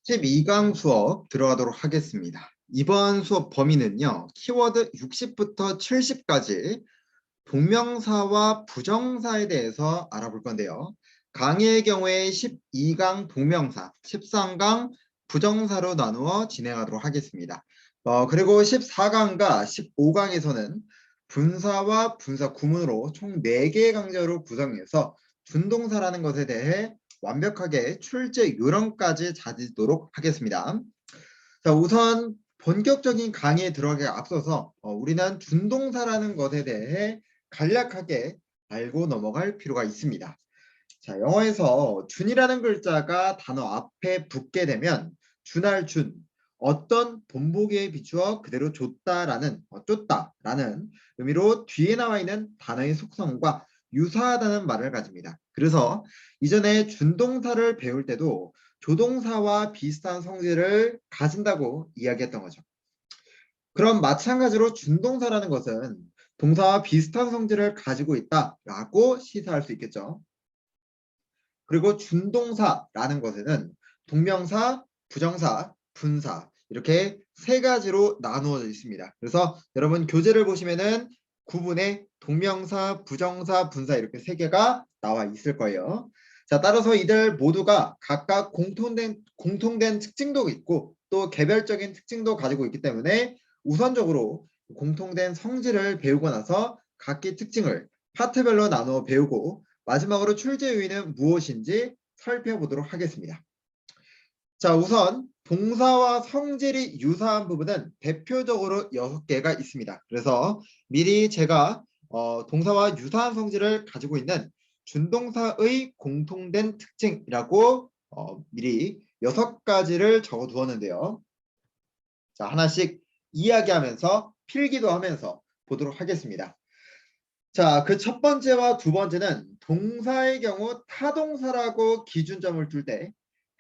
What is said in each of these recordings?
12강 수업 들어가도록 하겠습니다. 이번 수업 범위는요. 키워드 60부터 70까지 동명사와 부정사에 대해서 알아볼 건데요. 강의의 경우에 12강 동명사, 13강 부정사로 나누어 진행하도록 하겠습니다. 그리고 14강과 15강에서는 분사와 분사 구문으로 총 4개의 강좌로 구성해서 준동사라는 것에 대해 완벽하게 출제 요령까지 찾도록 하겠습니다. 자, 우선 본격적인 강의에 들어가기에 앞서서 우리는 준동사라는 것에 대해 간략하게 알고 넘어갈 필요가 있습니다. 자, 영어에서 준이라는 글자가 단어 앞에 붙게 되면 준할 준, 어떤 본보기에 비추어 그대로 줬다라는 쫓다라는 의미로 뒤에 나와 있는 단어의 속성과 유사하다는 말을 가집니다. 그래서 이전에 준동사를 배울 때도 조동사와 비슷한 성질을 가진다고 이야기했던 거죠. 그럼 마찬가지로 준동사라는 것은 동사와 비슷한 성질을 가지고 있다라고 시사할 수 있겠죠. 그리고 준동사라는 것에는 동명사, 부정사, 분사 이렇게 세 가지로 나누어져 있습니다. 그래서 여러분 교재를 보시면은 구분에 동명사, 부정사, 분사 이렇게 세 개가 나와 있을 거예요. 자, 따라서 이들 모두가 각각 공통된 특징도 있고 또 개별적인 특징도 가지고 있기 때문에 우선적으로 공통된 성질을 배우고 나서 각기 특징을 파트별로 나누어 배우고 마지막으로 출제 요인은 무엇인지 살펴보도록 하겠습니다. 자, 우선 동사와 성질이 유사한 부분은 대표적으로 6개가 있습니다. 그래서 미리 제가 동사와 유사한 성질을 가지고 있는 준동사의 공통된 특징이라고 미리 6가지를 적어 두었는데요. 자, 하나씩 이야기하면서 필기도 하면서 보도록 하겠습니다. 자, 그 첫 번째와 두 번째는 동사의 경우 타동사라고 기준점을 둘 때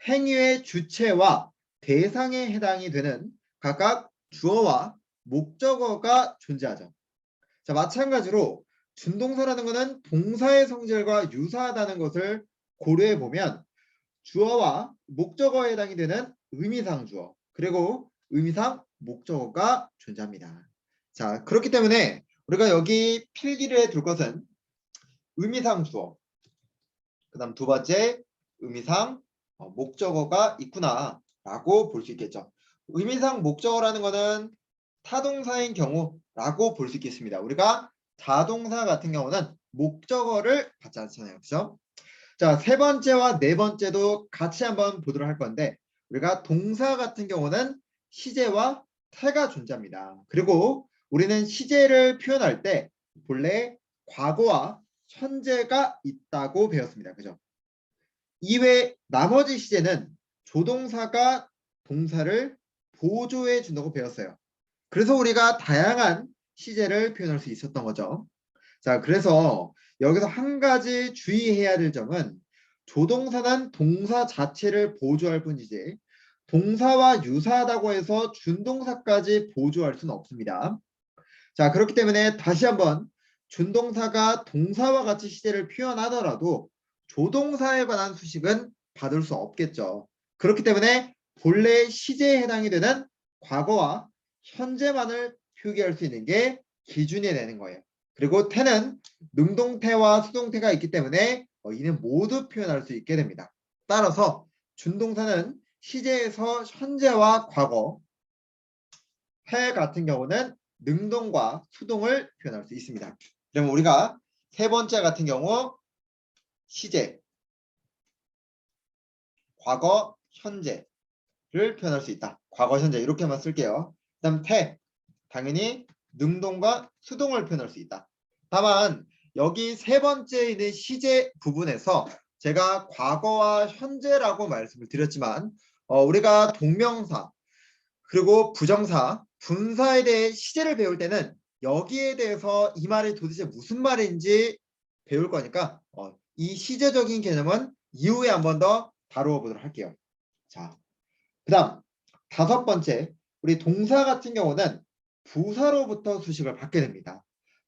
행위의 주체와 대상에 해당이 되는 각각 주어와 목적어가 존재하죠. 자, 마찬가지로 준동사라는 것은 동사의 성질과 유사하다는 것을 고려해 보면 주어와 목적어에 해당이 되는 의미상 주어 그리고 의미상 목적어가 존재합니다. 자, 그렇기 때문에 우리가 여기 필기를 해둘 것은 의미상 주어, 그 다음 두 번째 의미상 목적어가 있구나라고 볼 수 있겠죠. 의미상 목적어라는 것은 타동사인 경우라고 볼 수 있겠습니다. 우리가 자동사 같은 경우는 목적어를 받지 않잖아요. 그렇죠? 자, 세 번째와 네 번째도 같이 한번 보도록 할 건데 우리가 동사 같은 경우는 시제와 태가 존재합니다. 그리고 우리는 시제를 표현할 때 본래 과거와 현재가 있다고 배웠습니다. 그죠? 이외 나머지 시제는 조동사가 동사를 보조해 준다고 배웠어요. 그래서 우리가 다양한 시제를 표현할 수 있었던 거죠. 자, 그래서 여기서 한 가지 주의해야 될 점은 조동사는 동사 자체를 보조할 뿐이지 동사와 유사하다고 해서 준동사까지 보조할 수는 없습니다. 자, 그렇기 때문에 다시 한번 준동사가 동사와 같이 시제를 표현하더라도 조동사에 관한 수식은 받을 수 없겠죠. 그렇기 때문에 본래 시제에 해당이 되는 과거와 현재만을 표기할 수 있는 게 기준이 되는 거예요. 그리고 태는 능동태와 수동태가 있기 때문에 이는 모두 표현할 수 있게 됩니다. 따라서 준동사는 시제에서 현재와 과거, 태 같은 경우는 능동과 수동을 표현할 수 있습니다. 그러면 우리가 세 번째 같은 경우 시제, 과거, 현재를 표현할 수 있다. 과거, 현재 이렇게만 쓸게요. 그 다음 태, 당연히 능동과 수동을 표현할 수 있다. 다만 여기 세 번째 있는 시제 부분에서 제가 과거와 현재라고 말씀을 드렸지만 우리가 동명사 그리고 부정사, 분사에 대해 시제를 배울 때는 여기에 대해서 이 말이 도대체 무슨 말인지 배울 거니까 이 시제적인 개념은 이후에 한 번 더 다루어 보도록 할게요. 자, 그 다음 다섯 번째, 우리 동사 같은 경우는 부사로부터 수식을 받게 됩니다.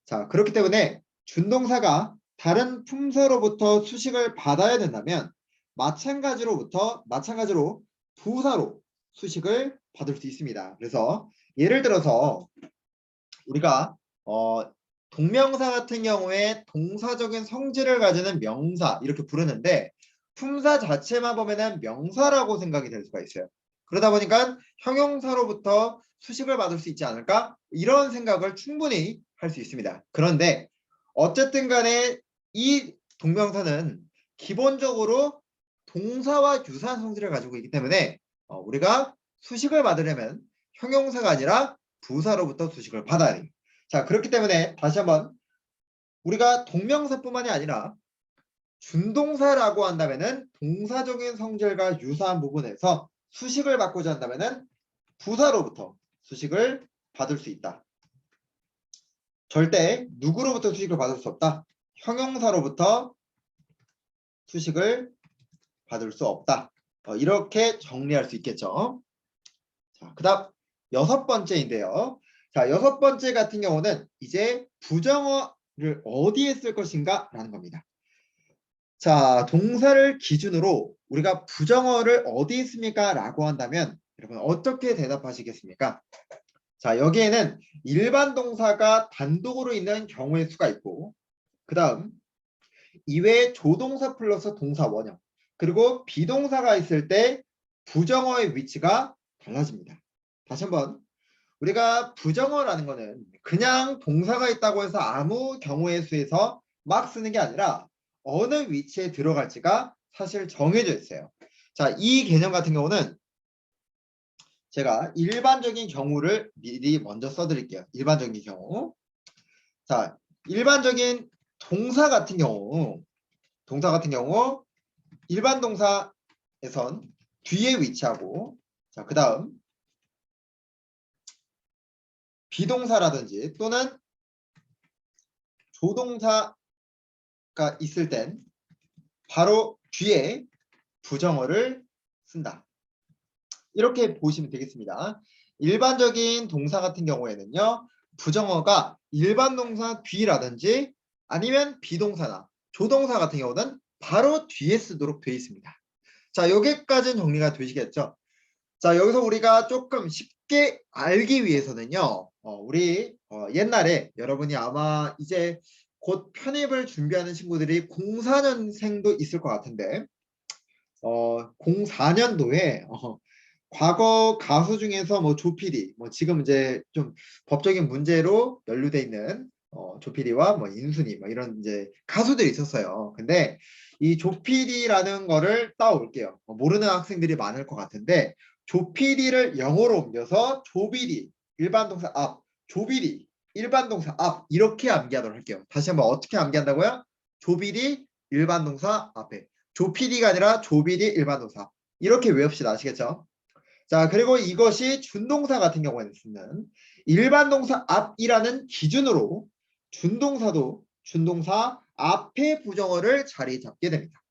자, 그렇기 때문에 준동사가 다른 품사로부터 수식을 받아야 된다면 마찬가지로 부사로 수식을 받을 수 있습니다. 그래서 예를 들어서 우리가 동명사 같은 경우에 동사적인 성질을 가지는 명사 이렇게 부르는데 품사 자체만 보면은 명사라고 생각이 될 수가 있어요. 그러다 보니까 형용사로부터 수식을 받을 수 있지 않을까? 이런 생각을 충분히 할 수 있습니다. 그런데 어쨌든 간에 이 동명사는 기본적으로 동사와 유사한 성질을 가지고 있기 때문에 우리가 수식을 받으려면 형용사가 아니라 부사로부터 수식을 받아야 돼요. 자, 그렇기 때문에 다시 한번 우리가 동명사뿐만이 아니라 준동사라고 한다면은 동사적인 성질과 유사한 부분에서 수식을 받고자 한다면은 부사로부터 수식을 받을 수 있다. 절대 누구로부터 수식을 받을 수 없다. 형용사로부터 수식을 받을 수 없다. 이렇게 정리할 수 있겠죠. 자, 그다음 6번째인데요. 자, 6번째 같은 경우는 이제 부정어를 어디에 쓸 것인가 라는 겁니다. 자, 동사를 기준으로 우리가 부정어를 어디에 씁니까? 라고 한다면 여러분 어떻게 대답하시겠습니까? 자, 여기에는 일반 동사가 단독으로 있는 경우의 수가 있고 그 다음 이외에 조동사 플러스 동사 원형 그리고 비동사가 있을 때 부정어의 위치가 달라집니다. 다시 한번 우리가 부정어라는 거는 그냥 동사가 있다고 해서 아무 경우의 수에서 막 쓰는 게 아니라 어느 위치에 들어갈지가 사실 정해져 있어요. 자, 이 개념 같은 경우는 제가 일반적인 경우를 미리 먼저 써드릴게요. 일반적인 경우. 자, 일반적인 동사 같은 경우 일반 동사에선 뒤에 위치하고 자, 그 다음 비동사라든지 또는 조동사가 있을 땐 바로 뒤에 부정어를 쓴다. 이렇게 보시면 되겠습니다. 일반적인 동사 같은 경우에는요. 부정어가 일반 동사 뒤라든지 아니면 비동사나 조동사 같은 경우는 바로 뒤에 쓰도록 되어 있습니다. 자, 여기까지는 정리가 되시겠죠? 자, 여기서 우리가 조금 쉽게 알기 위해서는요. 우리 옛날에 여러분이 아마 이제 곧 편입을 준비하는 친구들이 04년생도 있을 것 같은데 04년도에 과거 가수 중에서 뭐 조피디, 뭐 지금 이제 좀 법적인 문제로 연루돼 있는 조피디와 뭐 인순이 뭐 이런 이제 가수들이 있었어요. 근데 이 조피디라는 거를 따올게요. 모르는 학생들이 많을 것 같은데 조피디를 영어로 옮겨서 조비디 일반 동사 앞, 조비디 일반 동사 앞 이렇게 암기하도록 할게요. 다시 한번 어떻게 암기한다고요? 조비디 일반 동사 앞에 조피디가 아니라 조비디 일반 동사 이렇게 외웁시다. 아시겠죠? 자, 그리고 이것이 준동사 같은 경우에는 쓰는 일반 동사 앞이라는 기준으로 준동사도 준동사 앞에 부정어를 자리 잡게 됩니다.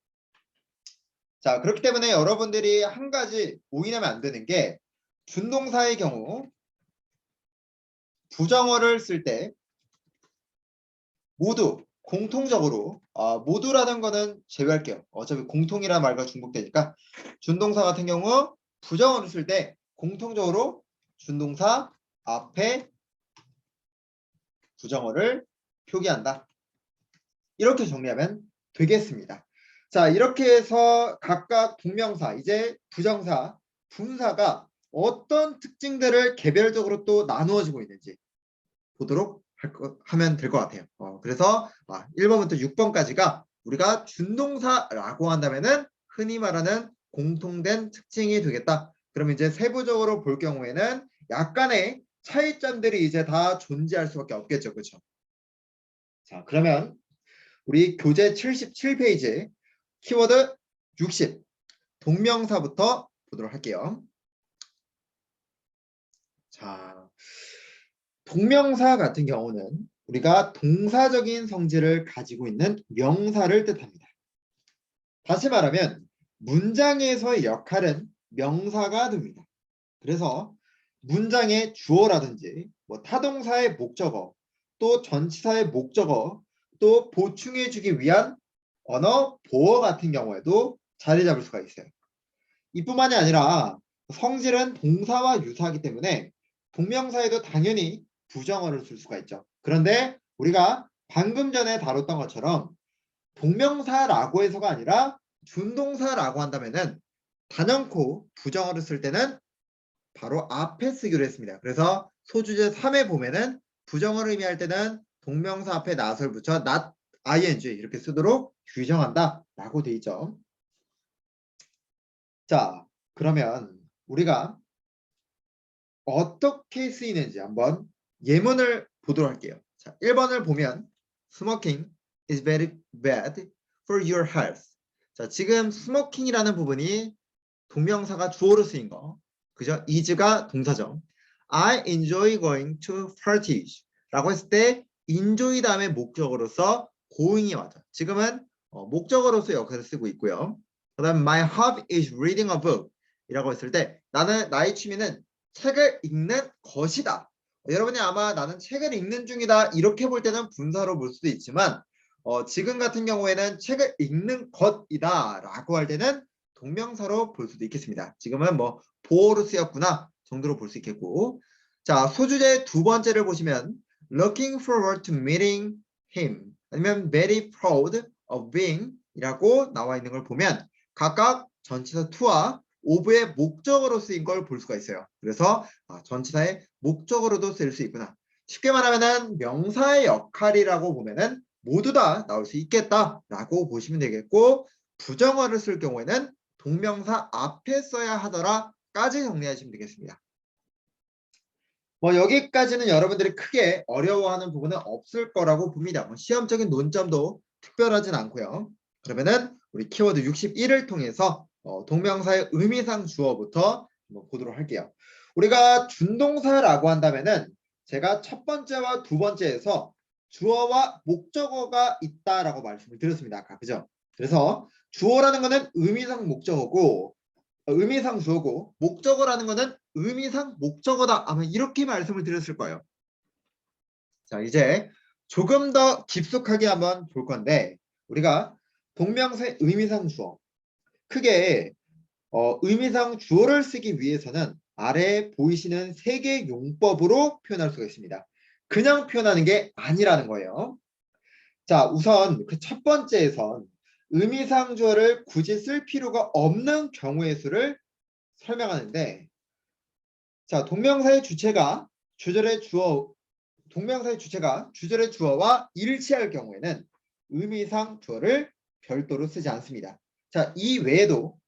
자, 그렇기 때문에 여러분들이 한 가지 오인하면 안 되는 게 준동사의 경우 부정어를 쓸 때 모두 공통적으로 모두라는 거는 제외할게요. 어차피 공통이라는 말과 중복되니까 준동사 같은 경우 부정어를 쓸 때 공통적으로 준동사 앞에 부정어를 표기한다. 이렇게 정리하면 되겠습니다. 자, 이렇게 해서 각각 동명사, 이제 부정사, 분사가 어떤 특징들을 개별적으로 또 나누어지고 있는지 보도록 하면 될 것 같아요. 그래서 1번부터 6번까지가 우리가 준동사라고 한다면은 흔히 말하는 공통된 특징이 되겠다. 그러면 이제 세부적으로 볼 경우에는 약간의 차이점들이 이제 다 존재할 수밖에 없겠죠. 그렇죠? 자, 그러면 우리 교재 77페이지 키워드 60 동명사부터 보도록 할게요. 자, 동명사 같은 경우는 우리가 동사적인 성질을 가지고 있는 명사를 뜻합니다. 다시 말하면 문장에서의 역할은 명사가 됩니다. 그래서 문장의 주어라든지 뭐 타동사의 목적어, 또 전치사의 목적어, 또 보충해주기 위한 언어 보어 같은 경우에도 자리 잡을 수가 있어요. 이뿐만이 아니라 성질은 동사와 유사하기 때문에 동명사에도 당연히 부정어를 쓸 수가 있죠. 그런데 우리가 방금 전에 다뤘던 것처럼 동명사라고 해서가 아니라 준동사라고 한다면은 단연코 부정어를 쓸 때는 바로 앞에 쓰기로 했습니다. 그래서 소주제 3에 보면은 부정어를 의미할 때는 동명사 앞에 not을 붙여 not ing 이렇게 쓰도록 규정한다 라고 돼 있죠. 자, 그러면 우리가 어떻게 쓰이는지 한번 예문을 보도록 할게요. 자, 1번을 보면 smoking is very bad for your health. 자, 지금 smoking이라는 부분이 동명사가 주어로 쓰인 거. 그죠? is가 동사죠. I enjoy going to parties 라고 했을 때 enjoy 다음에 목적어로서 going이 맞아. 지금은 목적어로서 역할을 쓰고 있고요. 그 다음 my hobby is reading a book 이라고 했을 때 나의 취미는 책을 읽는 것이다. 여러분이 아마 나는 책을 읽는 중이다 이렇게 볼 때는 분사로 볼 수도 있지만 지금 같은 경우에는 책을 읽는 것이다 라고 할 때는 동명사로 볼 수도 있겠습니다. 지금은 뭐 보어로 쓰였구나 정도로 볼 수 있겠고, 자 소주제 두 번째를 보시면 looking forward to meeting him 아니면 very proud of being 이라고 나와 있는 걸 보면 각각 전치사 to와 of의 목적어로 쓰인 걸 볼 수가 있어요. 그래서 전치사의 목적어로도 쓸 수 있구나. 쉽게 말하면은 명사의 역할이라고 보면은 모두 다 나올 수 있겠다라고 보시면 되겠고, 부정어를 쓸 경우에는 동명사 앞에 써야 하더라까지 정리하시면 되겠습니다. 뭐 여기까지는 여러분들이 크게 어려워하는 부분은 없을 거라고 봅니다. 뭐 시험적인 논점도 특별하진 않고요. 그러면은 우리 키워드 61을 통해서 동명사의 의미상 주어부터 한번 보도록 할게요. 우리가 준동사라고 한다면은 제가 첫 번째와 두 번째에서 주어와 목적어가 있다라고 말씀을 드렸습니다. 아까 그죠? 그래서 주어라는 거는 의미상 목적어고 의미상 주어고 목적어라는 거는 의미상 목적어다. 아마 이렇게 말씀을 드렸을 거예요. 자, 이제 조금 더 깊숙하게 한번 볼 건데 우리가 동명사의 의미상 주어 크게 의미상 주어를 쓰기 위해서는 아래에 보이시는 세 개의 용법으로 표현할 수가 있습니다. 그냥 표현하는 게 아니라는 거예요. 자, 우선 그 첫 번째에선 의미상 주어를 굳이 쓸 필요가 없는 경우의 수를 설명하는데, 자, 동명사의 주체가 주절의 주어와 일치할 경우에는 의미상 주어를 별도로 쓰지 않습니다. 자, 이 외에도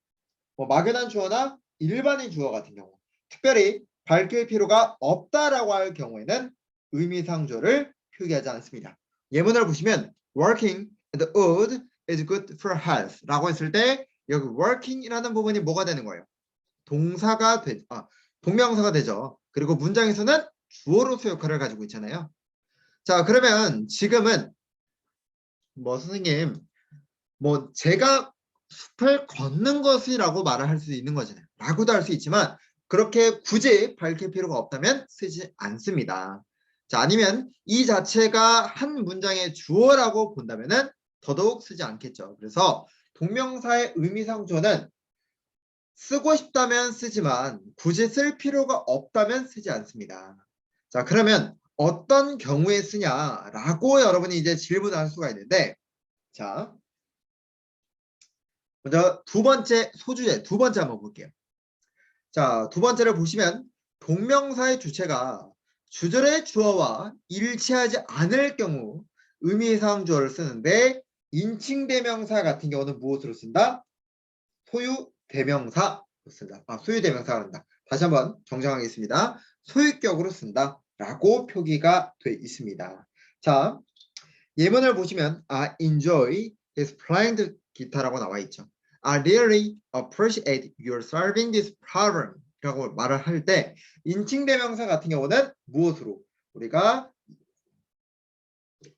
막연한 주어나 일반인 주어 같은 경우, 특별히 밝힐 필요가 없다라고 할 경우에는 의미상 주어를 표기하지 않습니다. 예문을 보시면 working and wood is good for health 라고 했을 때 여기 working이라는 부분이 뭐가 되는 거예요? 동명사가 되죠. 그리고 문장에서는 주어로서 역할을 가지고 있잖아요. 자, 그러면 지금은 선생님 제가 숲을 걷는 것이라고 말을 할 수 있는 거잖아요. 라고도 할 수 있지만 그렇게 굳이 밝힐 필요가 없다면 쓰지 않습니다. 자, 아니면 이 자체가 한 문장의 주어라고 본다면은 더더욱 쓰지 않겠죠. 그래서 동명사의 의미상 주어는 쓰고 싶다면 쓰지만 굳이 쓸 필요가 없다면 쓰지 않습니다. 자, 그러면 어떤 경우에 쓰냐라고 여러분이 이제 질문을 할 수가 있는데, 자, 먼저 두 번째 소주제 두 번째 한번 볼게요. 자, 두 번째를 보시면 동명사의 주체가 주절의 주어와 일치하지 않을 경우 의미상 주어를 쓰는데, 인칭대명사 같은 경우는 무엇으로 쓴다? 소유대명사로 쓴다. 소유대명사가 된다. 다시 한번 정정하겠습니다. 소유격으로 쓴다 라고 표기가 돼 있습니다. 자, 예문을 보시면 I enjoy his playing the guitar라고 나와 있죠. I really appreciate your solving this problem 라고 말을 할 때 인칭대명사 같은 경우는 무엇으로? 우리가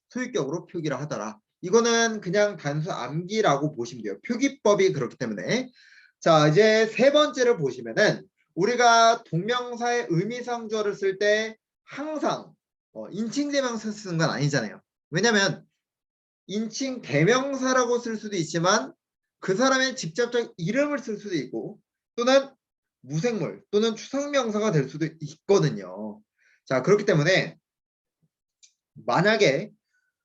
소유격으로 표기를 하더라. 이거는 그냥 단수 암기라고 보시면 돼요. 표기법이 그렇기 때문에. 자, 이제 세 번째를 보시면은 우리가 동명사의 의미상 주어를 쓸 때 항상 인칭대명사 쓰는 건 아니잖아요. 왜냐면 인칭 대명사라고 쓸 수도 있지만 그 사람의 직접적 이름을 쓸 수도 있고 또는 무생물 또는 추상명사가 될 수도 있거든요. 자, 그렇기 때문에 만약에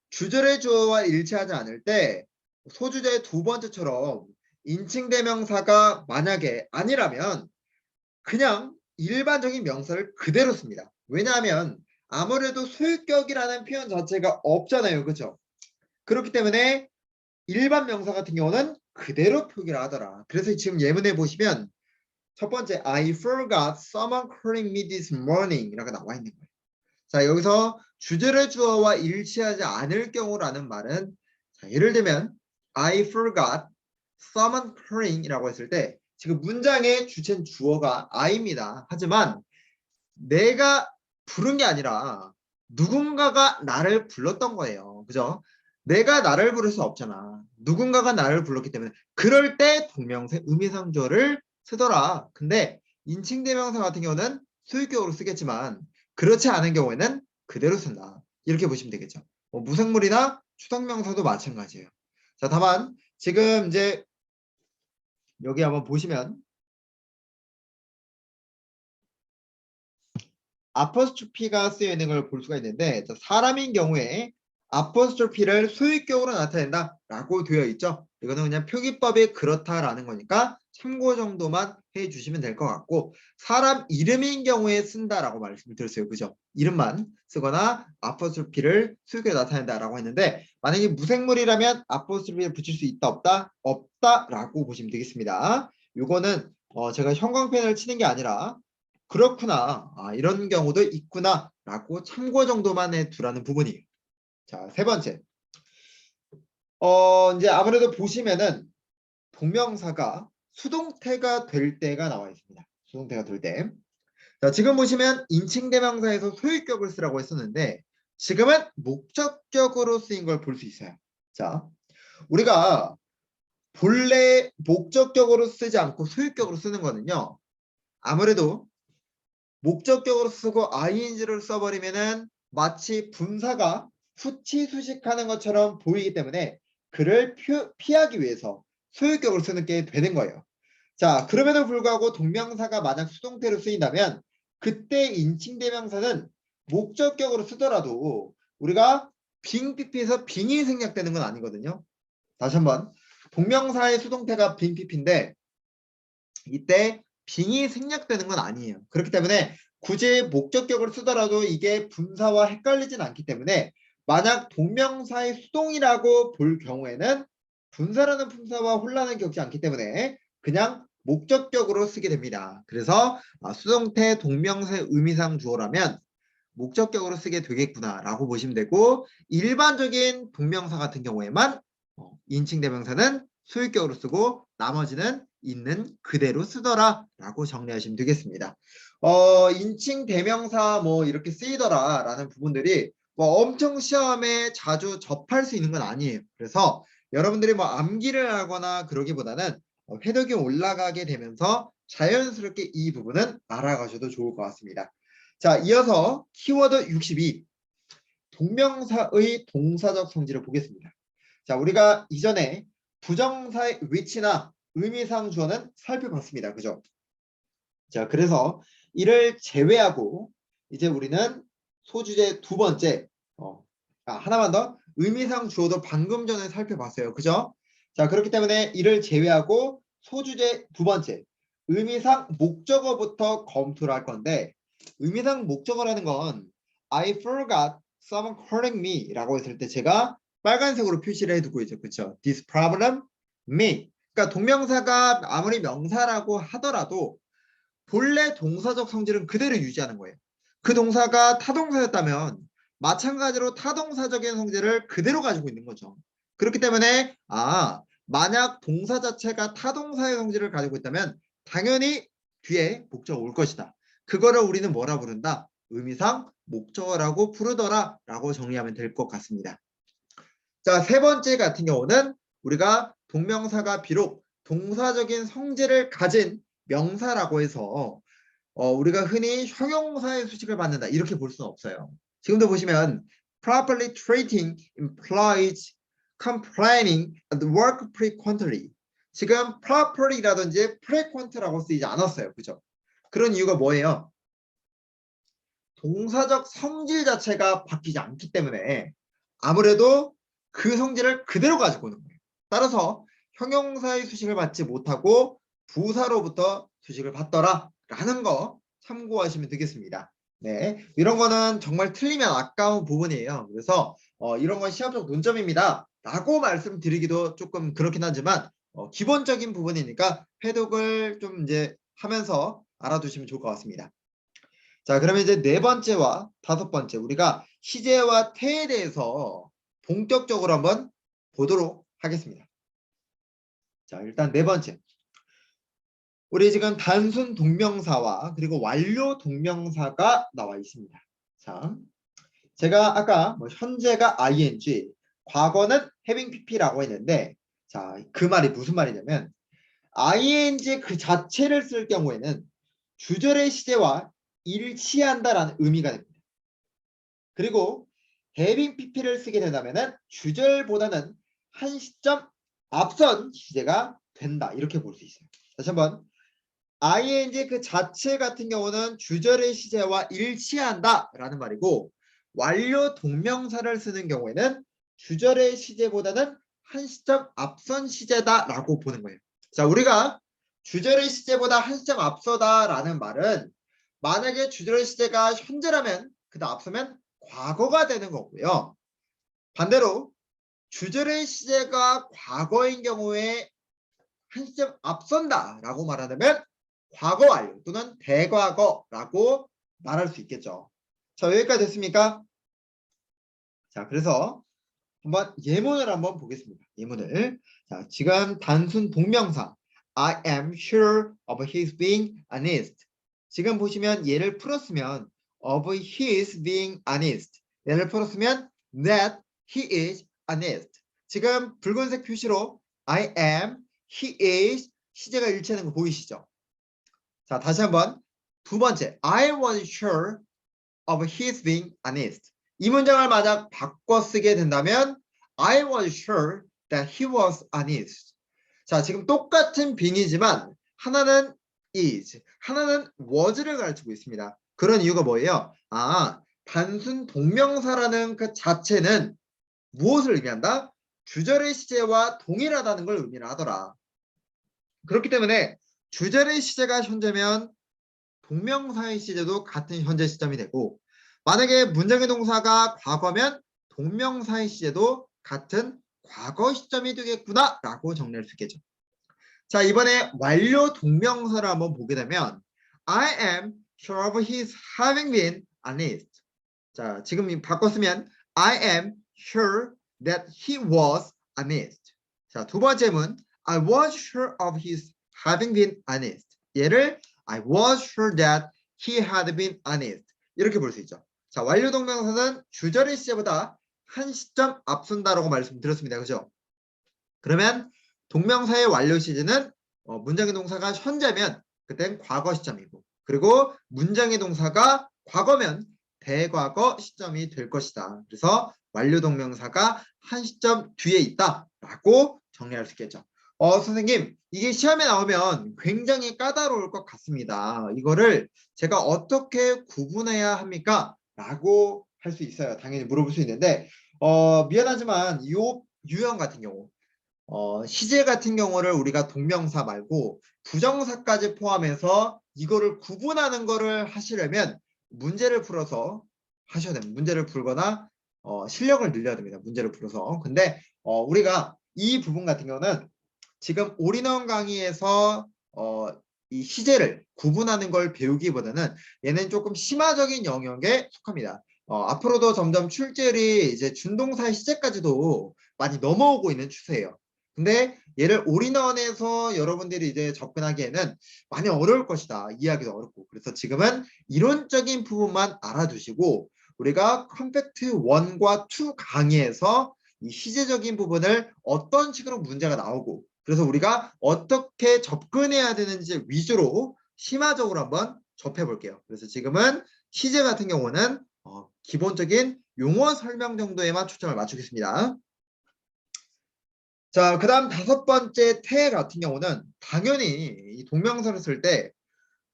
주절의 주어와 일치하지 않을 때 소주제의 두 번째처럼 인칭대명사가 만약에 아니라면 그냥 일반적인 명사를 그대로 씁니다. 왜냐하면 아무래도 소유격이라는 표현 자체가 없잖아요. 그죠? 그렇기 때문에 일반 명사 같은 경우는 그대로 표기를 하더라. 그래서 지금 예문에 보시면 첫 번째 I forgot someone calling me this morning 이라고 나와 있는 거예요. 자, 여기서 주절의 주어와 일치하지 않을 경우라는 말은 자, 예를 들면 I forgot someone calling 이라고 했을 때 지금 문장의 주체는 주어가 I입니다. 하지만 내가 부른 게 아니라 누군가가 나를 불렀던 거예요. 그죠? 내가 나를 부를 수 없잖아. 누군가가 나를 불렀기 때문에 그럴 때 동명사 의미상조를 쓰더라. 근데 인칭대명사 같은 경우는 소유격으로 쓰겠지만 그렇지 않은 경우에는 그대로 쓴다. 이렇게 보시면 되겠죠. 무생물이나 추상명사도 마찬가지예요. 자, 다만 지금 이제 여기 한번 보시면 아포스트로피가 쓰여 있는 걸 볼 수가 있는데 사람인 경우에 아포스트로피를 소유격으로 나타낸다라고 되어 있죠. 이거는 그냥 표기법이 그렇다라는 거니까 참고 정도만 해주시면 될 것 같고 사람 이름인 경우에 쓴다라고 말씀을 드렸어요. 그죠? 이름만 쓰거나 아포스트로피를 소유격으로 나타낸다라고 했는데 만약에 무생물이라면 아포스트로피를 붙일 수 있다 없다? 없다라고 보시면 되겠습니다. 요거는 제가 형광펜을 치는 게 아니라 그렇구나. 이런 경우도 있구나. 라고 참고 정도만 해두라는 부분이에요. 자, 세 번째. 이제 아무래도 보시면은 동명사가 수동태가 될 때가 나와 있습니다. 수동태가 될 때. 자, 지금 보시면 인칭대명사에서 소유격을 쓰라고 했었는데 지금은 목적격으로 쓰인 걸 볼 수 있어요. 자, 우리가 본래 목적격으로 쓰지 않고 소유격으로 쓰는 거는요. 아무래도 목적격으로 쓰고 ing를 써버리면은 마치 분사가 수치수식하는 것처럼 보이기 때문에 그를 피하기 위해서 소유격을 쓰는 게 되는 거예요. 자, 그럼에도 불구하고 동명사가 만약 수동태로 쓰인다면 그때 인칭대명사는 목적격으로 쓰더라도 우리가 빙 pp에서 빙이 생략되는 건 아니거든요. 다시 한번 동명사의 수동태가 빙 pp인데 이때 빙이 생략되는 건 아니에요. 그렇기 때문에 굳이 목적격을 쓰더라도 이게 분사와 헷갈리진 않기 때문에 만약 동명사의 수동이라고 볼 경우에는 분사라는 분사와 혼란을 겪지 않기 때문에 그냥 목적격으로 쓰게 됩니다. 그래서 수동태 동명사의 의미상 주어라면 목적격으로 쓰게 되겠구나 라고 보시면 되고 일반적인 동명사 같은 경우에만 인칭대명사는 소유격으로 쓰고 나머지는 있는 그대로 쓰더라 라고 정리하시면 되겠습니다. 인칭대명사 뭐 이렇게 쓰이더라 라는 부분들이 뭐 엄청 시험에 자주 접할 수 있는 건 아니에요. 그래서 여러분들이 뭐 암기를 하거나 그러기보다는 회덕이 올라가게 되면서 자연스럽게 이 부분은 알아가셔도 좋을 것 같습니다. 자, 이어서 키워드 62 동명사의 동사적 성질을 보겠습니다. 자, 우리가 이전에 부정사의 위치나 의미상 주어는 살펴봤습니다. 그죠? 자, 그래서 이를 제외하고 이제 우리는 소주제 두 번째 하나만 더 의미상 주어도 방금 전에 살펴봤어요. 그죠? 자, 그렇기 때문에 이를 제외하고 소주제 두 번째 의미상 목적어부터 검토를 할 건데 의미상 목적어라는 건 I forgot someone calling me 라고 했을 때 제가 빨간색으로 표시를 해두고 있죠. 그렇죠? This problem me. 그러니까 동명사가 아무리 명사라고 하더라도 본래 동사적 성질은 그대로 유지하는 거예요. 그 동사가 타동사였다면 마찬가지로 타동사적인 성질을 그대로 가지고 있는 거죠. 그렇기 때문에 만약 동사 자체가 타동사의 성질을 가지고 있다면 당연히 뒤에 목적어 올 것이다. 그거를 우리는 뭐라 부른다? 의미상 목적어라고 부르더라 라고 정리하면 될 것 같습니다. 자, 세 번째 같은 경우는 우리가 동명사가 비록 동사적인 성질을 가진 명사라고 해서 우리가 흔히 형용사의 수식을 받는다 이렇게 볼 수는 없어요. 지금도 보시면 properly treating employees complaining at work frequently. 지금 properly라든지 frequent라고 쓰이지 않았어요. 그죠? 그런 이유가 뭐예요? 동사적 성질 자체가 바뀌지 않기 때문에 아무래도 그 성질을 그대로 가지고 오는 거예요. 따라서 형용사의 수식을 받지 못하고 부사로부터 수식을 받더라 라는 거 참고하시면 되겠습니다. 네, 이런 거는 정말 틀리면 아까운 부분이에요. 그래서 이런 건 시험적 논점입니다 라고 말씀드리기도 조금 그렇긴 하지만 기본적인 부분이니까 회독을 좀 이제 하면서 알아두시면 좋을 것 같습니다. 자, 그러면 이제 네 번째와 다섯 번째, 우리가 시제와 태에 대해서 본격적으로 한번 보도록 하겠습니다. 자, 일단 네 번째. 우리 지금 단순 동명사와 그리고 완료 동명사가 나와 있습니다. 자, 제가 아까 뭐 현재가 ing, 과거는 having pp라고 했는데, 자, 그 말이 무슨 말이냐면, ing 그 자체를 쓸 경우에는 주절의 시제와 일치한다라는 의미가 됩니다. 그리고 having pp를 쓰게 된다면은 주절보다는 한 시점 앞선 시제가 된다. 이렇게 볼 수 있어요. 다시 한번 ing 그 자체 같은 경우는 주절의 시제와 일치한다라는 말이고 완료 동명사를 쓰는 경우에는 주절의 시제보다는 한 시점 앞선 시제다라고 보는 거예요. 자, 우리가 주절의 시제보다 한 시점 앞서다라는 말은 만약에 주절의 시제가 현재라면 그다음 앞서면 과거가 되는 거고요. 반대로 주절의 시제가 과거인 경우에 한 시점 앞선다라고 말하면 과거 완료 또는 대과거라고 말할 수 있겠죠. 자, 여기까지 됐습니까? 자, 그래서 한번 예문을 한번 보겠습니다. 예문을. 자, 지금 단순 동명사 I am sure of his being honest. 지금 보시면 얘를 풀었으면 of his being honest. 얘를 풀었으면 that he is honest. 지금 붉은색 표시로 I am, he is 시제가 일치하는 거 보이시죠? 자, 다시 한번 두 번째 I was sure of his being honest. 이 문장을 만약 바꿔 쓰게 된다면 I was sure that he was honest. 자, 지금 똑같은 being이지만 하나는 is, 하나는 was를 가르치고 있습니다. 그런 이유가 뭐예요? 아, 단순 동명사라는 그 자체는 무엇을 의미한다? 주절의 시제와 동일하다는 걸 의미를 하더라. 그렇기 때문에 주절의 시제가 현재면 동명사의 시제도 같은 현재 시점이 되고 만약에 문장의 동사가 과거면 동명사의 시제도 같은 과거 시점이 되겠구나 라고 정리할 수 있겠죠. 자, 이번에 완료 동명사를 한번 보게 되면 I am sure of his having been honest. 자, 지금 바꿨으면 I am sure that he was honest. 자, 두 번째 문 I was sure of his having been honest. 얘를 I was sure that he had been honest. 이렇게 볼 수 있죠. 자, 완료 동명사는 주절의 시제보다 한 시점 앞선다라고 말씀드렸습니다. 그죠? 그러면 동명사의 완료 시제는 문장의 동사가 현재면 그땐 과거 시점이고 그리고 문장의 동사가 과거면 대과거 시점이 될 것이다. 그래서 완료 동명사가 한 시점 뒤에 있다라고 정리할 수 있겠죠. 선생님, 이게 시험에 나오면 굉장히 까다로울 것 같습니다. 이거를 제가 어떻게 구분해야 합니까? 라고 할 수 있어요. 당연히 물어볼 수 있는데 미안하지만 이 유형 같은 경우 시제 같은 경우를 우리가 동명사 말고 부정사까지 포함해서 이거를 구분하는 거를 하시려면 문제를 풀어서 하셔야 됩니다. 문제를 풀거나 실력을 늘려야 됩니다. 문제를 풀어서. 근데 우리가 이 부분 같은 경우는 지금 올인원 강의에서 이 시제를 구분하는 걸 배우기보다는 얘는 조금 심화적인 영역에 속합니다. 앞으로도 점점 출제율이 이제 준동사의 시제까지도 많이 넘어오고 있는 추세예요. 근데 얘를 올인원에서 여러분들이 이제 접근하기에는 많이 어려울 것이다. 이해하기도 어렵고. 그래서 지금은 이론적인 부분만 알아두시고 우리가 컴팩트 1과 2 강의에서 이 시제적인 부분을 어떤 식으로 문제가 나오고 그래서 우리가 어떻게 접근해야 되는지 위주로 심화적으로 한번 접해볼게요. 그래서 지금은 시제 같은 경우는 기본적인 용어 설명 정도에만 초점을 맞추겠습니다. 자, 그 다음 다섯 번째 태 같은 경우는 당연히 이 동명사를 쓸 때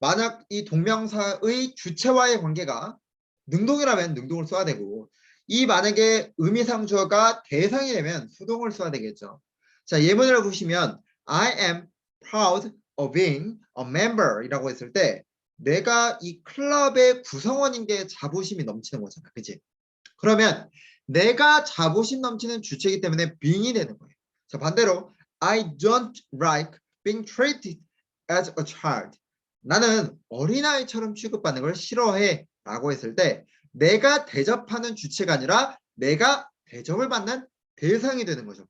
만약 이 동명사의 주체와의 관계가 능동이라면 능동을 써야 되고 이 만약에 의미상 주어가 대상이 되면 수동을 써야 되겠죠. 자, 예문을 보시면 I am proud of being a member 이라고 했을 때 내가 이 클럽의 구성원인 게 자부심이 넘치는 거잖아. 그치? 그러면 내가 자부심 넘치는 주체이기 때문에 being이 되는 거예요. 자, 반대로 I don't like being treated as a child. 나는 어린아이처럼 취급받는 걸 싫어해 라고 했을 때 내가 대접하는 주체가 아니라 내가 대접을 받는 대상이 되는 거죠.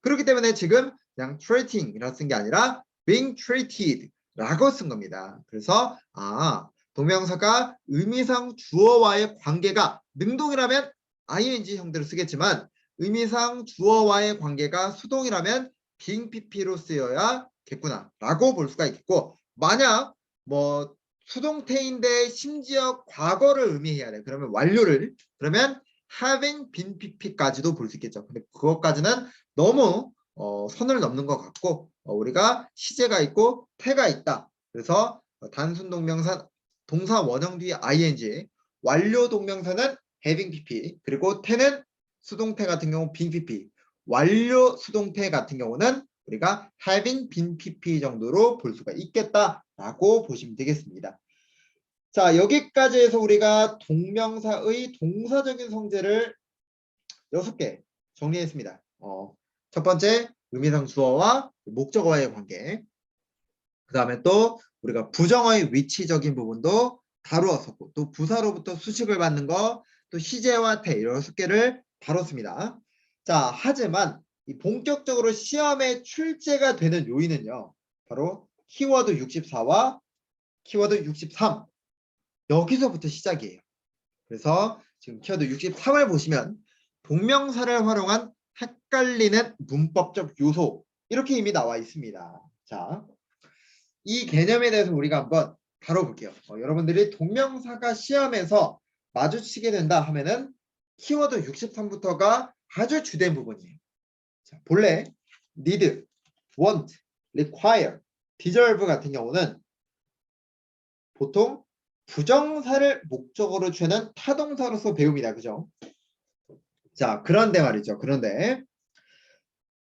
그렇기 때문에 지금 그냥 treating이라고 쓴 게 아니라 being treated 라고 쓴 겁니다. 그래서 동명사가 의미상 주어와의 관계가 능동이라면 ing 형태로 쓰겠지만 의미상 주어와의 관계가 수동이라면 being pp로 쓰여야겠구나 라고 볼 수가 있겠고 만약 뭐 수동태인데 심지어 과거를 의미해야 돼. 그러면 완료를 그러면 having been pp까지도 볼 수 있겠죠. 근데 그것까지는 너무 선을 넘는 것 같고 우리가 시제가 있고 태가 있다. 그래서 단순 동명사 동사 원형 뒤에 ing 완료 동명사는 having pp 그리고 태는 수동태 같은 경우 being pp 완료 수동태 같은 경우는 우리가 having been pp 정도로 볼 수가 있겠다라고 보시면 되겠습니다. 자, 여기까지 해서 우리가 동명사의 동사적인 성질을 6개 정리했습니다. 첫 번째, 의미상 주어와 목적어와의 관계. 그 다음에 또 우리가 부정어의 위치적인 부분도 다루었었고 또 부사로부터 수식을 받는 거, 또 시제와 태 6개를 다뤘습니다. 자, 하지만 이 본격적으로 시험에 출제가 되는 요인은요. 바로 키워드 64와 키워드 63 여기서부터 시작이에요. 그래서 지금 키워드 63을 보시면 동명사를 활용한 헷갈리는 문법적 요소 이렇게 이미 나와 있습니다. 자, 이 개념에 대해서 우리가 한번 다뤄볼게요. 여러분들이 동명사가 시험에서 마주치게 된다 하면은 키워드 63부터가 아주 주된 부분이에요. 자, 본래 need, want, require, deserve 같은 경우는 보통 부정사를 목적어로 취하는 타동사로서 배웁니다. 그죠? 자, 그런데 말이죠. 그런데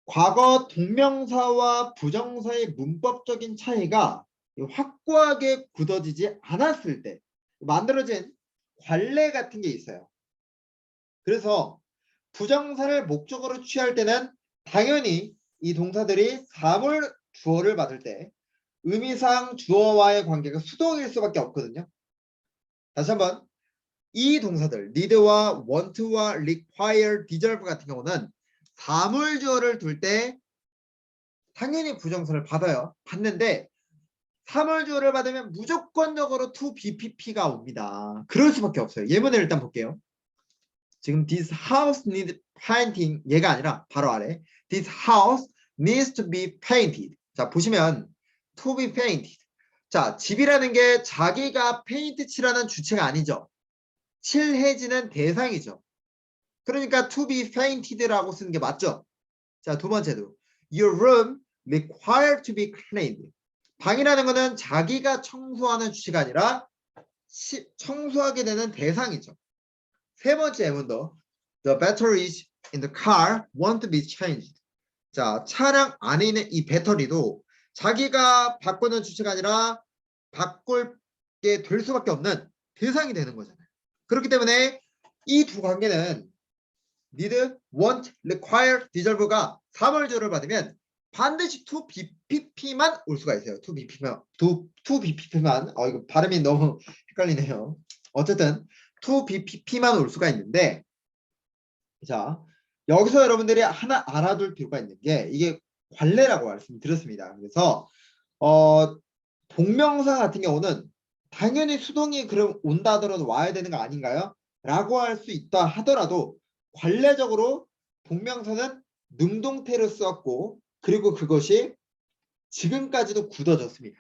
과거 동명사와 부정사의 문법적인 차이가 확고하게 굳어지지 않았을 때 만들어진 관례 같은 게 있어요. 그래서 부정사를 목적어로 취할 때는 당연히 이 동사들이 사물 주어를 받을 때 의미상 주어와의 관계가 수동일 수밖에 없거든요. 다시 한번 이 동사들 need와 want와 require, deserve 같은 경우는 사물 주어를 둘 때 당연히 부정사를 받아요. 받는데 사물 주어를 받으면 무조건적으로 to BPP가 옵니다. 그럴 수밖에 없어요. 예문을 일단 볼게요. 지금 this house needs painting 얘가 아니라 바로 아래 this house needs to be painted. 자, 보시면 to be painted. 자, 집이라는 게 자기가 페인트 칠하는 주체가 아니죠. 칠해지는 대상이죠. 그러니까 to be painted라고 쓰는 게 맞죠. 자, 두 번째도 your room required to be cleaned. 방이라는 거는 자기가 청소하는 주체가 아니라 청소하게 되는 대상이죠. 세 번째 예문도 the batteries in the car want to be changed. 자, 차량 안에 있는 이 배터리도 자기가 바꾸는 주체가 아니라 바꿀게 될 수밖에 없는 대상이 되는 거잖아요. 그렇기 때문에 이 두 관계는 need, want, require, deserve가 사물주어를 받으면 반드시 to BPP만 올 수가 있어요. to BPP만. to BPP만. 이거 발음이 너무 헷갈리네요. 어쨌든 to BPP만 올 수가 있는데 자, 여기서 여러분들이 하나 알아둘 필요가 있는 게 이게 관례라고 말씀드렸습니다. 그래서 동명사 같은 경우는 당연히 수동이 그럼 온다 하더라도 와야 되는 거 아닌가요? 라고 할 수 있다 하더라도 관례적으로 동명사는 능동태로 쓰였고 그리고 그것이 지금까지도 굳어졌습니다.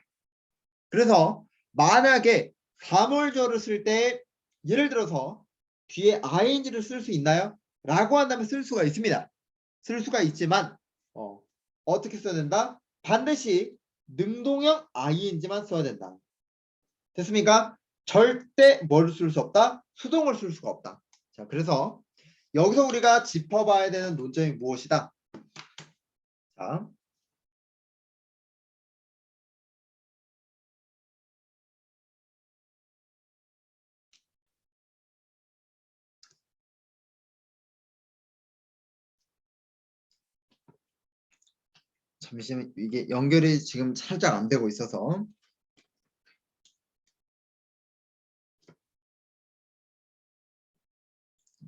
그래서 만약에 사물조를 쓸 때 예를 들어서 뒤에 ing를 쓸 수 있나요? 라고 한다면 쓸 수가 있습니다. 쓸 수가 있지만 어떻게 써야 된다? 반드시 능동형 ing만 써야 된다. 됐습니까? 절대 뭘 쓸 수 없다? 수동을 쓸 수가 없다. 자, 그래서 여기서 우리가 짚어봐야 되는 논점이 무엇이다? 자, 잠시만 이게 연결이 지금 살짝 안 되고 있어서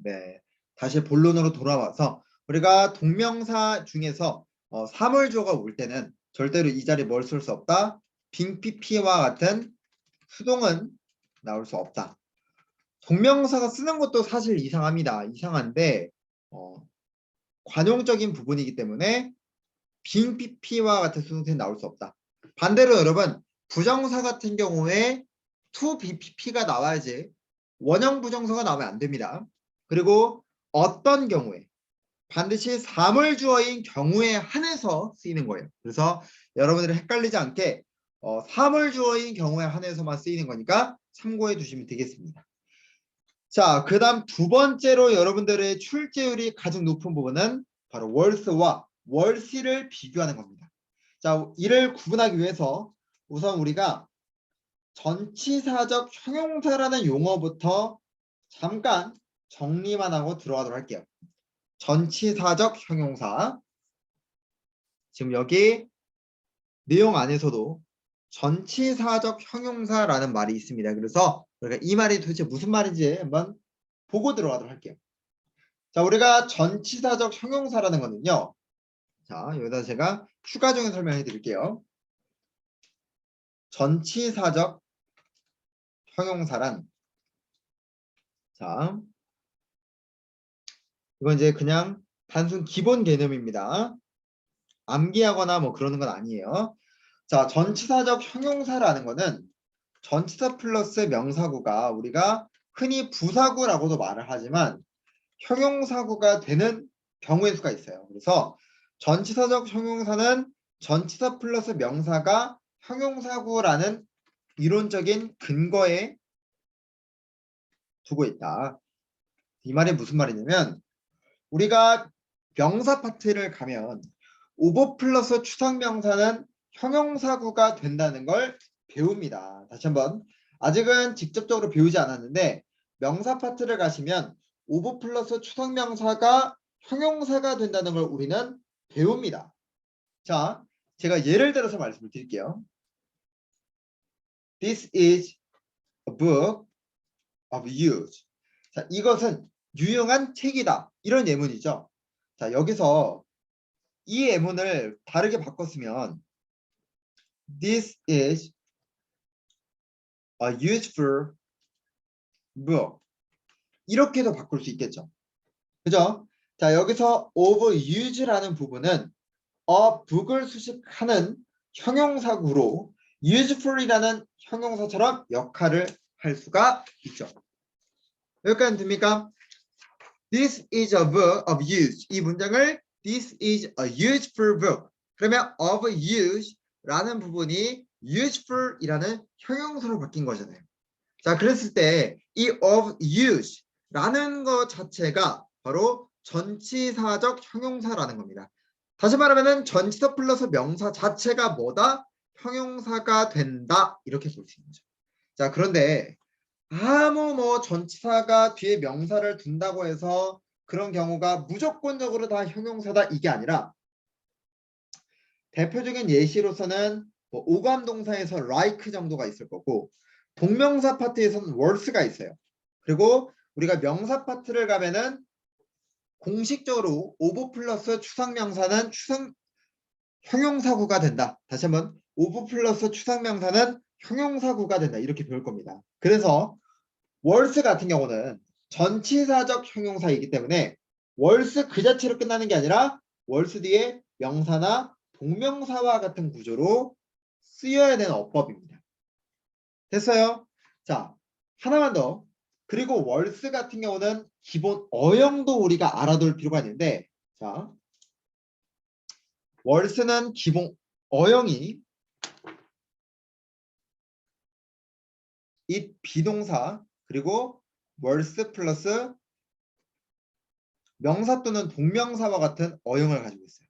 네, 다시 본론으로 돌아와서 우리가 동명사 중에서 사물주어가 올 때는 절대로 이 자리에 뭘 쓸 수 없다? 빙 PP와 같은 수동은 나올 수 없다. 동명사가 쓰는 것도 사실 이상합니다. 이상한데 관용적인 부분이기 때문에 빙 PP와 같은 수동태는 나올 수 없다. 반대로 여러분 부정사 같은 경우에 to BPP가 나와야지 원형 부정사가 나오면 안 됩니다. 그리고 어떤 경우에 반드시 사물주어인 경우에 한해서 쓰이는 거예요. 그래서 여러분들이 헷갈리지 않게 사물주어인 경우에 한해서만 쓰이는 거니까 참고해 주시면 되겠습니다. 자, 그 다음 두 번째로 여러분들의 출제율이 가장 높은 부분은 바로 worth와 worthy를 비교하는 겁니다. 자, 이를 구분하기 위해서 우선 우리가 전치사적 형용사라는 용어부터 잠깐 정리만 하고 들어가도록 할게요. 전치사적 형용사. 지금 여기 내용 안에서도 전치사적 형용사라는 말이 있습니다. 그래서 우리가 이 말이 도대체 무슨 말인지 한번 보고 들어가도록 할게요. 자, 우리가 전치사적 형용사라는 거는요. 자, 여기다 제가 추가적인 설명해 드릴게요. 전치사적 형용사란 자, 이건 이제 그냥 단순 기본 개념입니다. 암기하거나 뭐 그러는 건 아니에요. 자, 전치사적 형용사라는 거는 전치사 플러스 명사구가 우리가 흔히 부사구라고도 말을 하지만 형용사구가 되는 경우의 수가 있어요. 그래서 전치사적 형용사는 전치사 플러스 명사가 형용사구라는 이론적인 근거에 두고 있다. 이 말이 무슨 말이냐면 우리가 명사 파트를 가면 오버 플러스 추상명사는 형용사구가 된다는 걸 배웁니다. 다시 한번 아직은 직접적으로 배우지 않았는데 명사 파트를 가시면 오버 플러스 추상명사가 형용사가 된다는 걸 우리는 배웁니다. 자, 제가 예를 들어서 말씀을 드릴게요. This is a book of use. 자, 이것은 유용한 책이다. 이런 예문이죠. 자, 여기서 이 예문을 다르게 바꿨으면 This is a useful book. 이렇게도 바꿀 수 있겠죠. 그죠? 자, 여기서 overuse라는 부분은 a book을 수식하는 형용사구로 useful이라는 형용사처럼 역할을 할 수가 있죠. 여기까지 됩니까? This is a book of use. 이 문장을 This is a useful book. 그러면 of use라는 부분이 useful이라는 형용사로 바뀐 거잖아요. 자, 그랬을 때 이 of use라는 것 자체가 바로 전치사적 형용사라는 겁니다. 다시 말하면 전치사 플러스 명사 자체가 뭐다? 형용사가 된다. 이렇게 볼 수 있는 거죠. 자, 그런데 아무 뭐 전치사가 뒤에 명사를 둔다고 해서 그런 경우가 무조건적으로 다 형용사다 이게 아니라 대표적인 예시로서는 뭐 오감동사에서 like 정도가 있을 거고 동명사 파트에서는 worth가 있어요. 그리고 우리가 명사 파트를 가면은 공식적으로 오브 플러스 추상명사는 형용사구가 된다. 다시 한번 오브 플러스 추상명사는 형용사구가 된다. 이렇게 배울 겁니다. 그래서 worth 같은 경우는 전치사적 형용사이기 때문에 worth 그 자체로 끝나는 게 아니라 worth 뒤에 명사나 동명사와 같은 구조로 쓰여야 되는 어법입니다. 됐어요? 자, 하나만 더. 그리고 worth 같은 경우는 기본 어형도 우리가 알아둘 필요가 있는데 자, 월스는 기본 어형이 it 비동사 그리고 월스 플러스 명사 또는 동명사와 같은 어형을 가지고 있어요.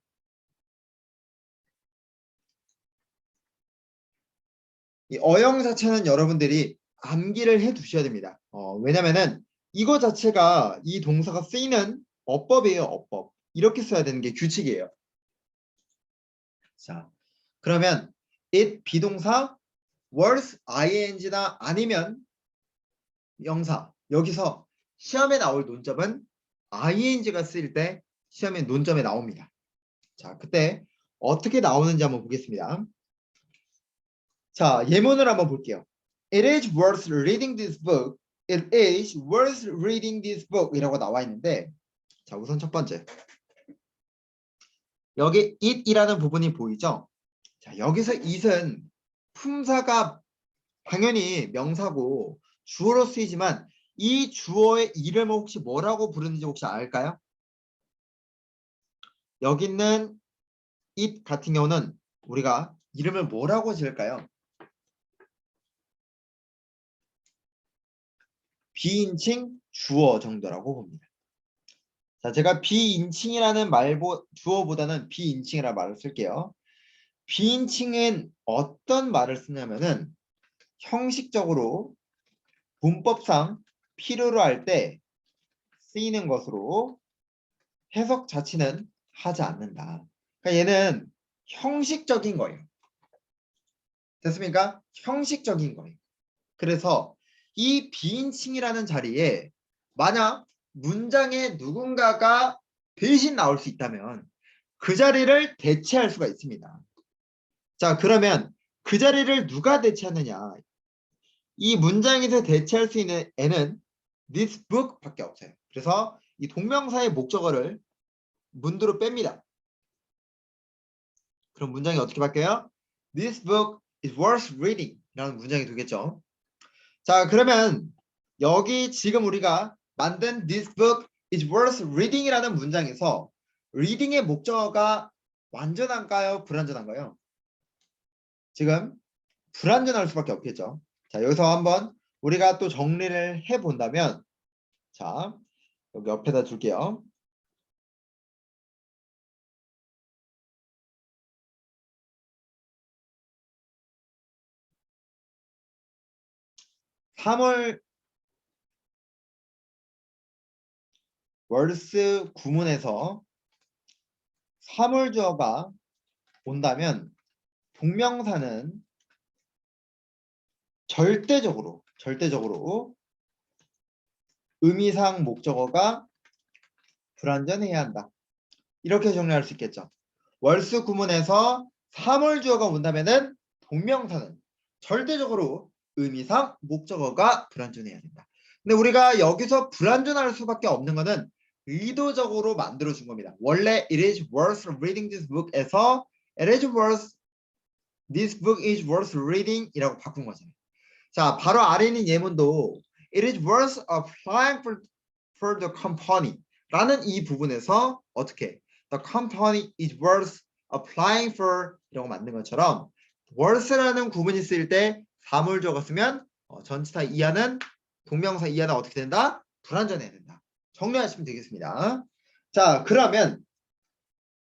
이 어형 자체는 여러분들이 암기를 해 두셔야 됩니다. 왜냐면은 이거 자체가 이 동사가 쓰이는 어법이에요. 어법. 이렇게 써야 되는 게 규칙이에요. 자, 그러면 it 비동사 was ing나 아니면 명사. 여기서 시험에 나올 논점은 ing가 쓰일 때 시험에 논점에 나옵니다. 자, 그때 어떻게 나오는지 한번 보겠습니다. 자, 예문을 한번 볼게요. It is worth reading this book. It is worth reading this book 이라고 나와 있는데, 자, 우선 첫 번째. 여기 it이라는 부분이 보이죠? 자, 여기서 it은 품사가 당연히 명사고 주어로 쓰이지만 이 주어의 이름을 혹시 뭐라고 부르는지 혹시 알까요? 여기 있는 it 같은 경우는 우리가 이름을 뭐라고 지을까요? 비인칭 주어 정도라고 봅니다. 자, 제가 비인칭이라는 주어보다는 비인칭이라는 말을 쓸게요. 비인칭은 어떤 말을 쓰냐면은 형식적으로 문법상 필요로 할 때 쓰이는 것으로 해석 자체는 하지 않는다. 그러니까 얘는 형식적인 거예요. 됐습니까? 형식적인 거예요. 그래서 이 비인칭이라는 자리에 만약 문장에 누군가가 대신 나올 수 있다면 그 자리를 대체할 수가 있습니다. 자, 그러면 그 자리를 누가 대체하느냐? 이 문장에서 대체할 수 있는 애는 this book 밖에 없어요. 그래서 이 동명사의 목적어를 문두로 뺍니다. 그럼 문장이 어떻게 바뀌어요? This book is worth reading 라는 문장이 되겠죠. 자, 그러면 여기 지금 우리가 만든 This book is worth reading 이라는 문장에서 reading의 목적어가 완전한가요? 불완전한가요? 지금 불완전할 수밖에 없겠죠. 자, 여기서 한번 우리가 또 정리를 해본다면, 자, 여기 옆에다 줄게요. (3월) 월스 구문에서 사물주어가 온다면 동명사는 절대적으로 의미상 목적어가 불완전해야 한다. 이렇게 정리할 수 있겠죠. 월수 구문에서 사물주어가 온다면은 동명사는 절대적으로 의미상 목적어가 불완전해야 된다. 근데 우리가 여기서 불완전할 수밖에 없는 거는 의도적으로 만들어준 겁니다. 원래 it is worth reading this book에서 it is worth this book is worth reading 이라고 바꾼 거잖아요. 자, 바로 아래 있는 예문도 it is worth applying for the company 라는 이 부분에서 어떻게 the company is worth applying for 이라고 만든 것처럼 worth라는 구문이 쓰일 때 사물주어가 쓰면 전치사 이하는 동명사 이하는 어떻게 된다? 불완전해야 된다. 정리하시면 되겠습니다. 자, 그러면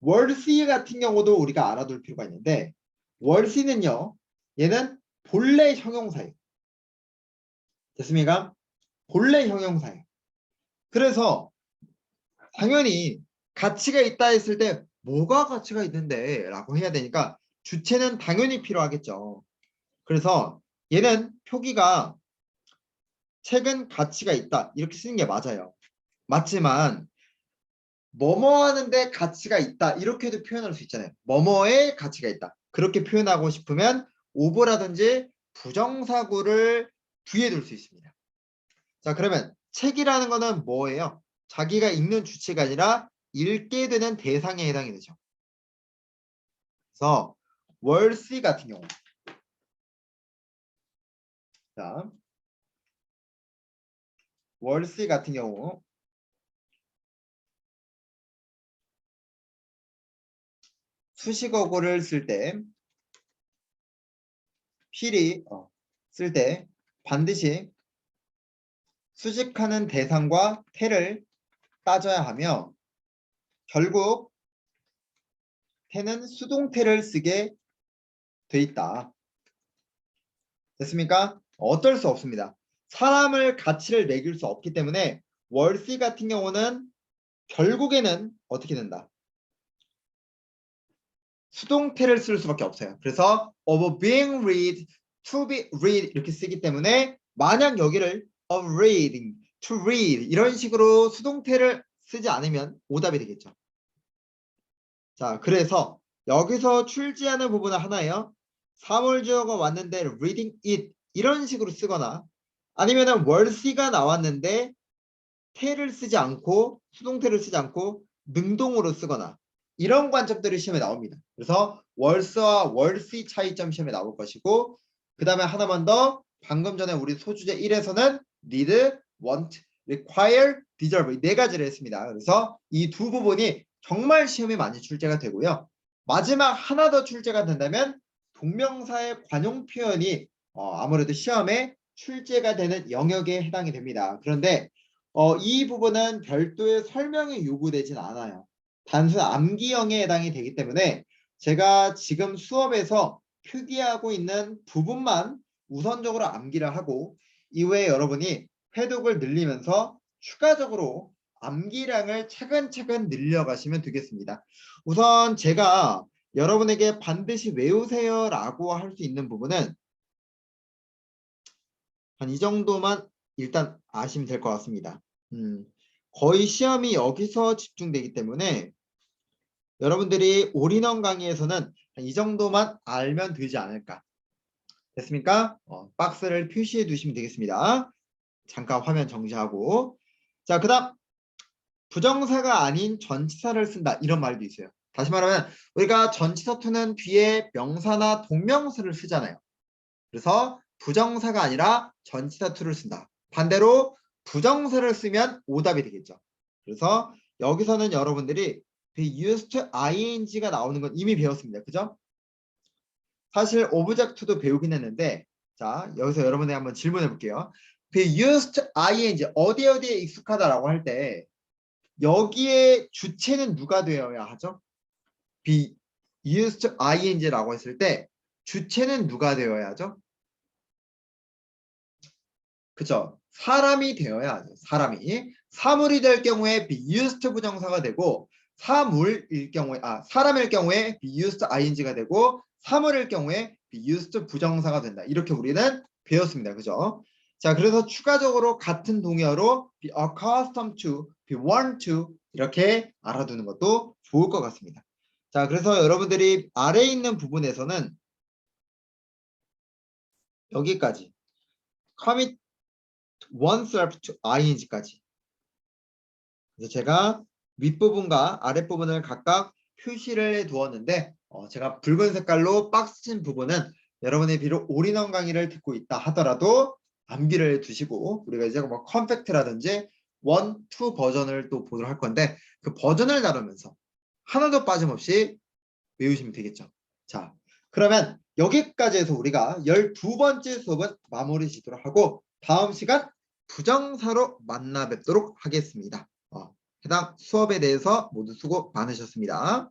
worthy 같은 경우도 우리가 알아둘 필요가 있는데 worthy는요. 얘는 본래 형용사예요. 됐습니까? 본래 형용사예요. 그래서 당연히 가치가 있다 했을 때 뭐가 가치가 있는데 라고 해야 되니까 주체는 당연히 필요하겠죠. 그래서 얘는 표기가 책은 가치가 있다 이렇게 쓰는 게 맞아요. 맞지만 뭐뭐 하는데 가치가 있다 이렇게도 표현할 수 있잖아요. 뭐뭐에 가치가 있다. 그렇게 표현하고 싶으면 오버라든지 부정사구를 뒤에 둘 수 있습니다. 자, 그러면 책이라는 거는 뭐예요? 자기가 읽는 주체가 아니라 읽게 되는 대상에 해당이 되죠. 그래서 worthy 같은 경우, 자, worthy 같은 경우 수식어구를 쓸 때 필히 쓸 때 반드시 수식하는 대상과 태를 따져야 하며 결국 태는 수동태를 쓰게 돼 있다. 됐습니까? 어쩔 수 없습니다. 사람을 가치를 매길 수 없기 때문에 worthy 같은 경우는 결국에는 어떻게 된다? 수동태를 쓸 수밖에 없어요. 그래서 of being read, to be read 이렇게 쓰기 때문에 만약 여기를 of reading, to read 이런 식으로 수동태를 쓰지 않으면 오답이 되겠죠. 자, 그래서 여기서 출제하는 부분은 하나예요. 사물주어가 왔는데 reading it 이런 식으로 쓰거나 아니면은 worthy가 나왔는데 태를 쓰지 않고 수동태를 쓰지 않고 능동으로 쓰거나 이런 관점들이 시험에 나옵니다. 그래서 worth와 worthy 차이점 시험에 나올 것이고 그 다음에 하나만 더 방금 전에 우리 소주제 1에서는 need, want, require, deserve 이 네 가지를 했습니다. 그래서 이 두 부분이 정말 시험에 많이 출제가 되고요. 마지막 하나 더 출제가 된다면 동명사의 관용 표현이 아무래도 시험에 출제가 되는 영역에 해당이 됩니다. 그런데 이 부분은 별도의 설명이 요구되진 않아요. 단순 암기형에 해당이 되기 때문에 제가 지금 수업에서 표기하고 있는 부분만 우선적으로 암기를 하고 이후에 여러분이 회독을 늘리면서 추가적으로 암기량을 차근차근 늘려가시면 되겠습니다. 우선 제가 여러분에게 반드시 외우세요 라고 할 수 있는 부분은 한 이 정도만 일단 아시면 될 것 같습니다. 거의 시험이 여기서 집중되기 때문에 여러분들이 올인원 강의에서는 이 정도만 알면 되지 않을까. 됐습니까? 박스를 표시해 두시면 되겠습니다. 잠깐 화면 정지하고. 자, 그 다음 부정사가 아닌 전치사를 쓴다. 이런 말도 있어요. 다시 말하면 우리가 전치사 투는 뒤에 명사나 동명사를 쓰잖아요. 그래서 부정사가 아니라 전치사 투를 쓴다. 반대로 부정사를 쓰면 오답이 되겠죠. 그래서 여기서는 여러분들이 be used to ing가 나오는 건 이미 배웠습니다. 그죠? 사실 object도 배우긴 했는데 자 여기서 여러분에게 한번 질문해 볼게요. be used to ing 어디에 익숙하다라고 할 때 여기에 주체는 누가 되어야 하죠? be used to ing라고 했을 때 주체는 누가 되어야 하죠? 그쵸? 사람이 되어야 하죠. 사람이. 사물이 될 경우에 be used 부정사가 되고 사물일 경우에 사람일 경우에 be used ing가 되고 사물일 경우에 be used 부정사가 된다. 이렇게 우리는 배웠습니다. 그죠? 자, 그래서 추가적으로 같은 동의어로 be accustomed to, be wont to 이렇게 알아두는 것도 좋을 것 같습니다. 자, 그래서 여러분들이 아래에 있는 부분에서는 여기까지 commit oneself to ing까지. 그래서 제가 윗부분과 아랫부분을 각각 표시를 해 두었는데 제가 붉은 색깔로 박스 친 부분은 여러분의 비록 올인원 강의를 듣고 있다 하더라도 암기를 해 두시고 우리가 이제 뭐 컴팩트라든지 1, 2 버전을 또 보도록 할 건데 그 버전을 다루면서 하나도 빠짐없이 외우시면 되겠죠. 자, 그러면 여기까지 해서 우리가 12번째 수업은 마무리 짓도록 하고 다음 시간 부정사로 만나 뵙도록 하겠습니다. 해당 수업에 대해서 모두 수고 많으셨습니다.